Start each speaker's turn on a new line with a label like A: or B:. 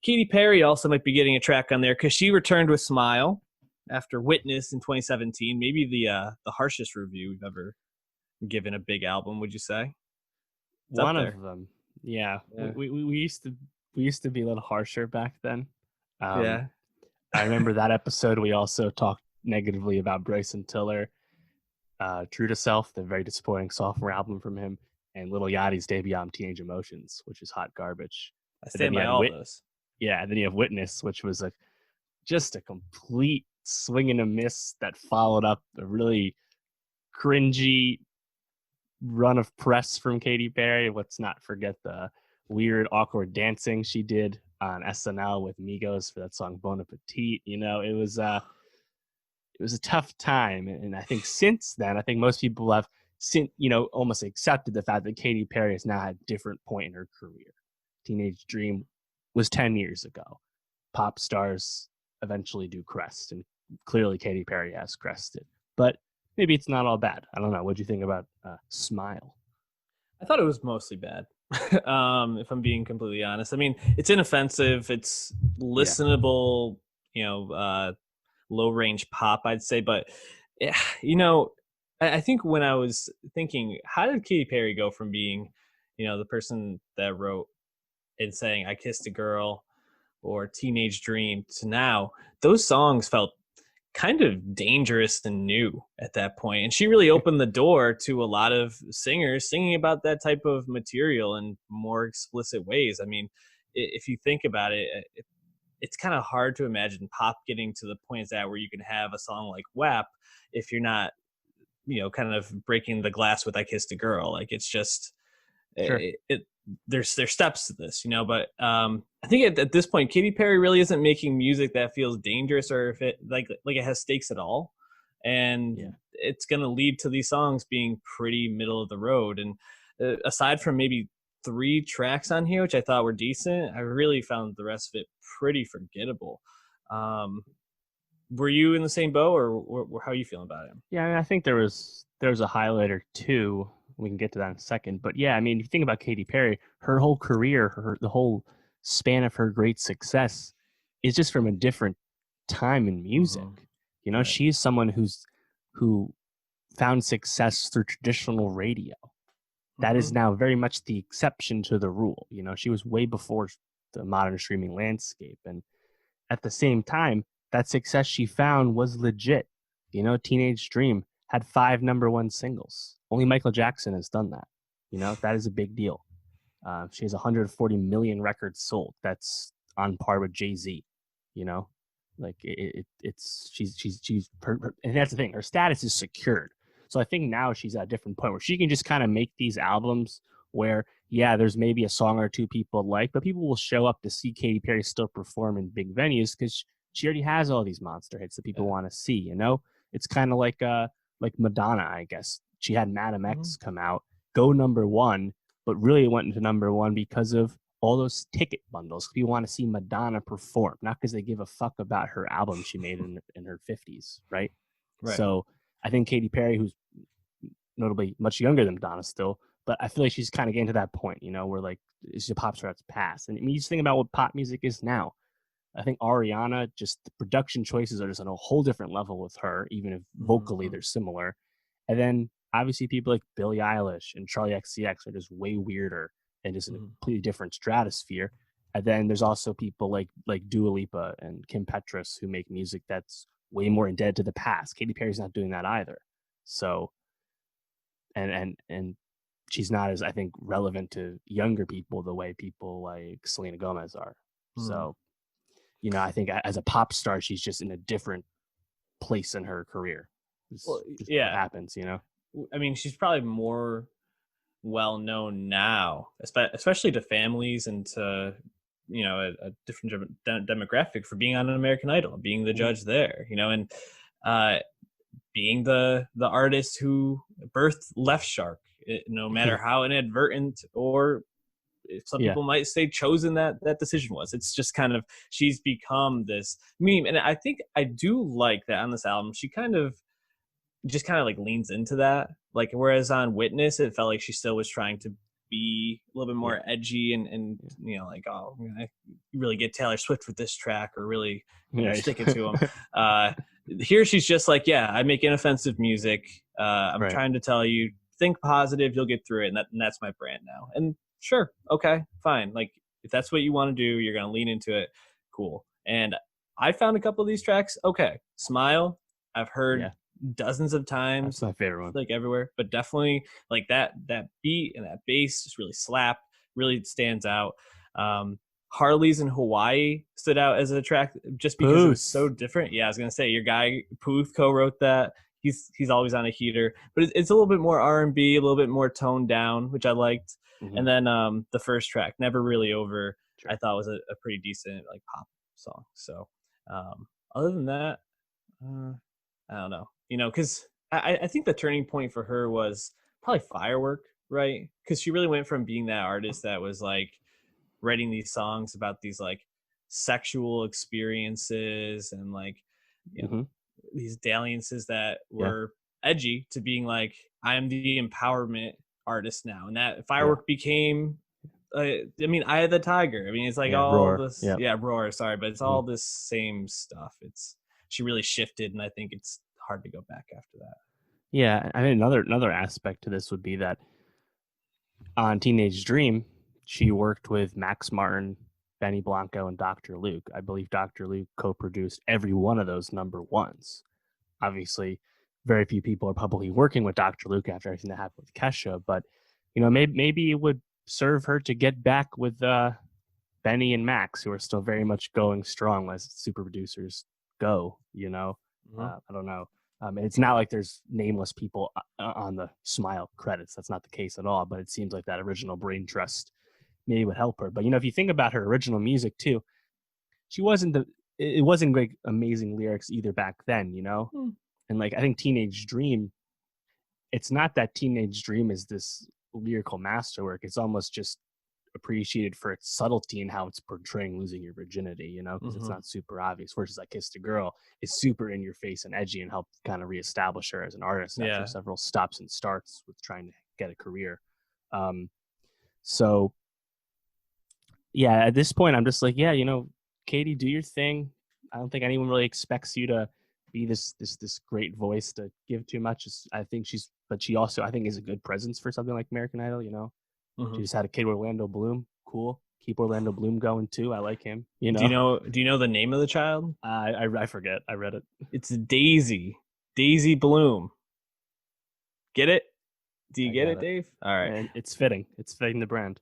A: Katy Perry also might be getting a track on there because she returned with Smile after Witness in 2017. Maybe the harshest review we've ever given a big album, would you say? It's up
B: One
A: there.
B: of them. Yeah.
A: Yeah.
B: We used to be a little harsher back then. Um,
A: Yeah.
B: I remember that episode. We also talked negatively about Bryson Tiller, True to Self, the very disappointing sophomore album from him, and Lil Yachty's debut album, Teenage Emotions, which is hot garbage.
A: I
B: And then
A: stand
B: you
A: by
B: had
A: all those.
B: and then you have Witness, which was just a complete swing and a miss that followed up a really cringy run of press from Katy Perry. Let's not forget the weird, awkward dancing she did on SNL with Migos for that song Bon Appetit. It was a tough time, and I think since then, I think most people have almost accepted the fact that Katy Perry is now at a different point in her career. Teenage Dream was 10 years ago. Pop stars eventually do crest, and clearly Katy Perry has crested. But maybe it's not all bad. I don't know. What do you think about Smile?
A: I thought it was mostly bad. If I'm being completely honest. I mean, it's inoffensive. It's listenable, low range pop, I'd say. But, yeah, I think when I was thinking, how did Katy Perry go from being, the person that wrote and saying I Kissed a Girl or Teenage Dream to now, those songs felt kind of dangerous and new at that point. And she really opened the door to a lot of singers singing about that type of material in more explicit ways. I mean, if you think about it, it's kind of hard to imagine pop getting to the point that where you can have a song like WAP if you're not, kind of breaking the glass with I Kissed a Girl. Like, it's just,
B: Sure.
A: There's steps to this, but I think at this point Katy Perry really isn't making music that feels dangerous or if it like it has stakes at all, and it's going to lead to these songs being pretty middle of the road. And aside from maybe 3 tracks on here which I thought were decent, I really found the rest of it pretty forgettable. Were you in the same boat, or how are you feeling about it?
B: Yeah, I mean, I think there was a highlight or two. We can get to that in a second. But yeah, I mean, if you think about Katy Perry, her whole career, the whole span of her great success is just from a different time in music.
A: Right.
B: She's someone who found success through traditional radio. That is now very much the exception to the rule. She was way before the modern streaming landscape. And at the same time, that success she found was legit. Teenage Dream had 5 number 1 singles. Only Michael Jackson has done that. That is a big deal. She has 140 million records sold. That's on par with Jay-Z. Like she's and that's the thing. Her status is secured. So I think now she's at a different point where she can just kind of make these albums where, there's maybe a song or two people like, but people will show up to see Katy Perry still perform in big venues because she already has all these monster hits that people want to see. It's kind of like Madonna, I guess. She had Madam X come out, go number 1, but really went into number 1 because of all those ticket bundles. People want to see Madonna perform, not because they give a fuck about her album she made in her 50s, right? So I think Katy Perry, who's notably much younger than Madonna still, but I feel like she's kind of getting to that point, where like it's a pop star that's past. And I mean, you just think about what pop music is now. I think Ariana, just the production choices are just on a whole different level with her, even if vocally they're similar. And then obviously people like Billie Eilish and Charlie XCX are just way weirder and just in a completely different stratosphere. And then there's also people like Dua Lipa and Kim Petras who make music that's way more indebted to the past. Katy Perry's not doing that either. So, and she's not as, I think, relevant to younger people the way people like Selena Gomez are. So, I think as a pop star, she's just in a different place in her career. What happens,
A: I mean, she's probably more well known now, especially to families and to a different demographic for being on an American Idol, being the judge there, and being the artist who birthed Left Shark, no matter how inadvertent or some people might say chosen that decision was. It's just kind of, she's become this meme. And I think I do like that on this album, she kind of like leans into that. Like, whereas on Witness, it felt like she still was trying to upbeat, a little bit more edgy, and like, oh, I'm gonna really get Taylor Swift with this track, or really
B: Right.
A: stick it to him. Here she's just like, yeah, I make inoffensive music. I'm
B: Right.
A: trying to tell you, think positive, you'll get through it, and that's my brand now. And sure, okay, fine. Like, if that's what you want to do, you're gonna lean into it. Cool. And I found a couple of these tracks. Okay, Smile, I've heard
B: Yeah.
A: dozens of
B: That's
A: times,
B: my favorite one.
A: like everywhere, but definitely like that beat and that bass just really slap, really stands out. Harley's in Hawaii stood out as a track just because it was so
B: Booth.
A: different. Yeah, I was gonna say your guy Puth co-wrote that. He's always on a heater, but it's a little bit more R&B, a little bit more toned down, which I liked.
B: Mm-hmm.
A: And then the first track, Never Really Over,
B: Sure.
A: I thought was a pretty decent like pop song. So other than that, I don't know, because I think the turning point for her was probably Firework, right? Because she really went from being that artist that was like writing these songs about these like sexual experiences and like,
B: Mm-hmm.
A: these dalliances that
B: Yeah.
A: were edgy, to being like, I am the empowerment artist now. And that
B: Yeah.
A: Firework became, I mean, Eye of the Tiger. I mean, it's like
B: Yeah.
A: all
B: Roar.
A: this,
B: Yeah.
A: yeah, Roar, sorry, but it's
B: Mm-hmm.
A: all this same stuff. She really shifted, and I think it's hard to go back after that.
B: Yeah. I mean, another aspect to this would be that on Teenage Dream, she worked with Max Martin, Benny Blanco, and Dr. Luke. I believe Dr. Luke co-produced every one of those number ones. Obviously, very few people are publicly working with Dr. Luke after everything that happened with Kesha, but maybe it would serve her to get back with Benny and Max, who are still very much going strong as super producers go.
A: Mm-hmm.
B: I don't know. It's not like there's nameless people on the Smile credits. That's not the case at all. But it seems like that original brain trust maybe would help her. But if you think about her original music too, it wasn't like amazing lyrics either back then.
A: Mm.
B: And like I think Teenage Dream, it's not that Teenage Dream is this lyrical masterwork. It's almost just appreciated for its subtlety and how it's portraying losing your virginity, because it's
A: Mm-hmm.
B: not super obvious. Versus like Kissed a Girl is super in your face and edgy and help kind of reestablish her as an artist after
A: Yeah.
B: several stops and starts with trying to get a career. So yeah, at this point, I'm just like, yeah, Katy, do your thing. I don't think anyone really expects you to be this great voice to give too much. I think but she also, I think, is a good presence for something like American Idol.
A: Mm-hmm.
B: She just had a kid, Orlando Bloom. Cool. Keep Orlando Bloom going too. I like him.
A: Do you know the name of the child?
B: I forget. I read it.
A: It's Daisy Bloom. Get it? Do you get it,
B: it.
A: Dave? All right.
B: And it's fitting. It's fitting the brand.